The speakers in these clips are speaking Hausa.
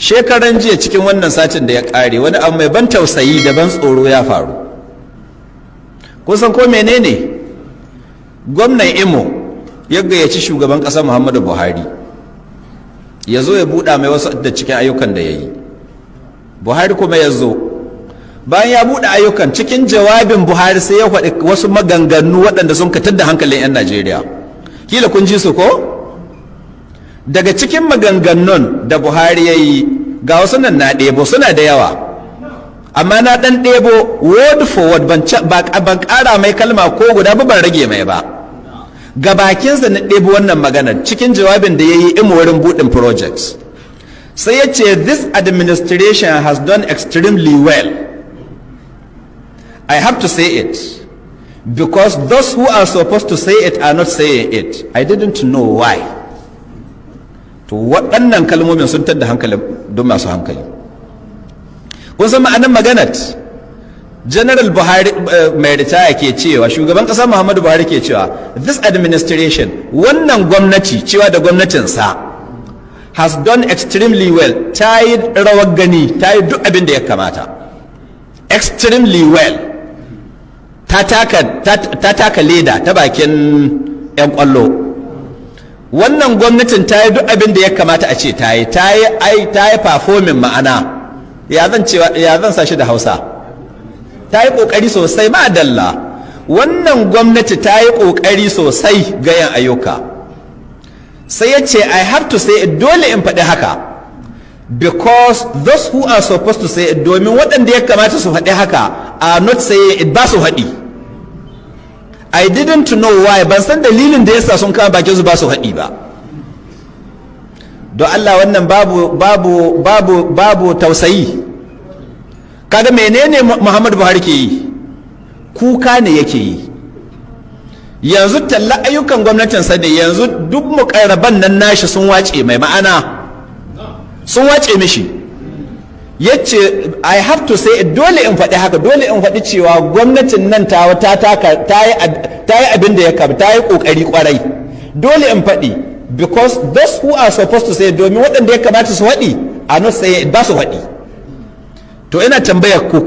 shekaran jiya cikin wannan satin da ya kare wani abu mai ban tausayi da ban tsoro ya faru. Kusan ko menene? Gwamnan Imo ya gayyaci shugaban ƙasar Muhammadu Buhari ya zo ya buɗa mai wasu da cikin ayyukan da ya yi. Buhari kuma ya zo, bayan ya buɗe ayyukan, cikin jawabin Buhari sai ya faɗi wasu maganganu waɗanda sun katar da hankalin 'yan Najeriya. Kila kun ji su ko? Daga cikin maganganun da Buhari ya yi, ga wasu nan na ɗebo, suna da yawa, amma na ɗan ɗebo word for word, ban ƙara mai kalma ko guda ba, ban rage mai ba. Ga bakinsa na ɗebo wannan maganar cikin jawabin da ya yi Imo wurin buɗin projects. Sai ya ce, this administration has done extremely well. I have to say it because those who are supposed to say it are not saying it. I didn't know why. To waɗannan kalmomin sun tada hankali don masu hankali. Kun san ma'anar maganar? General Buhari mai ritaya ke cewa, shugaban ƙasa Muhammadu Buhari ke cewa, this administration, wannan gwamnati, cewa da gwamnatinsa, has done extremely well. Ta yi rawar gani, ta yi duk abin da ya kamata. Extremely well. Ta taka leda ta bakin 'yan kwallo. Wannan gwamnatin ta yi duk abin da ya kamata a ce ta yi performing ma'ana. Ya zan sa shi da Hausa. Ta yi ƙoƙari sosai, ma'adalla. Wannan gwamnati ta yi ƙoƙari sosai ga yin ayyuka. Sai ya ce, I have to say it, dole in faɗi haka, because those who are supposed to say it, domin waɗanda ya kamata su faɗi haka are not saying it, ba su haɗi. I didn't know why, ban san dalilin da yasa sun kama bakin su ba su haɗi ba. Don Allah, wannan babu tausayi. Kaga menene Muhammadu Buhari ke yi? Kuka ne yake yi. Yanzu talla ayyukan gwamnatinsa da yanzu duk mukarraban nan nashi sun wace mai ma'ana, sun wace mishi. Yace, I have to say, dole in faɗi haka, dole in faɗi cewa gwamnatin nan ta yi abin da ya kaba, ta yi ƙoƙari ƙwarai. Dole in faɗi, because those who are supposed to say, domin waɗanda ya kamata su faɗi are not saying, ba su faɗi. To ina tambayar ku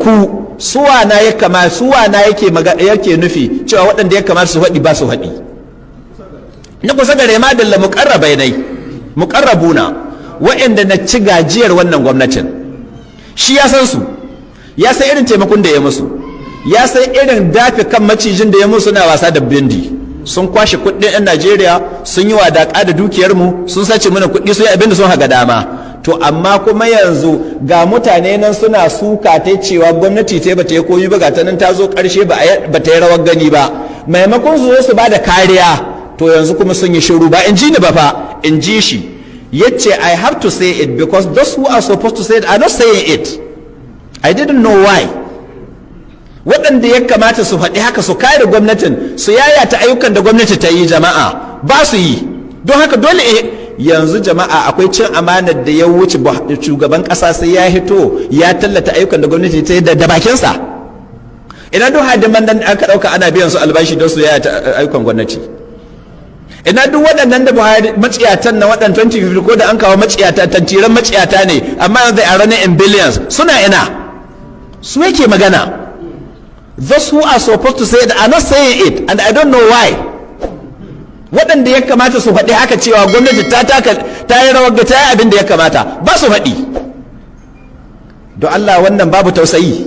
suwana yake nufi cewa waɗanda ya kamata su haɗi ba su haɗi. Na kusa gare ma da muƙarrabuna waɗanda na ci gajiyar wannan gwamnatin. Shi ya san su, ya san irin taimakon da ya musu, ya san irin dafi kan macijin da ya musu na wasa da bindi. Sun kwashe kuɗin 'yan Najeriya, sun yi wadaƙa da dukiyarmu, sun sace mana kuɗi, sun yi abin da sun haga dama. To amma kuma yanzu ga mutane nan suna suka ta cewa gwamnati ta bata yi koyi ba, ga ta nan ta zo ƙarshe ba ta yi rawar gani ba, maimakon su zo su ba da kariya, to yanzu kuma sun yi shiru. Ba in ji ni ba fa, in ji shi. Yace, I have to say it because those who are supposed to say it are not saying it. I didn't know why. Waɗanda ya kamata su faɗi haka, su kare gwamnatin, su yayata ayyukan da gwamnati ta yi, jama'a ba su yi. Don haka dole yanzu jama'a akwai cin amanar da ya wuce shugaban ƙasa sai ya hito ya tallata ayyukan da gwamnati ta yi da bakinsa. Ina duk hadiman nan aka ɗauka ana biyan su albashi don su yayata ayyukan gwamnati. Ina duk waɗannan da Buhari maciyatan na waɗannan 2050 ko da an kawo maciyata, tantiran maciyata ne, amma yanzu a running in billions, suna ina? Su yake magana. Those who are supposed to say it are not saying it, and I don't know why. Waɗanda ya kamata su faɗi haka cewa gwamnati ta yi rawar ga ta yi abin da ya kamata, ba su faɗi. Don Allah, wannan babu tausayi.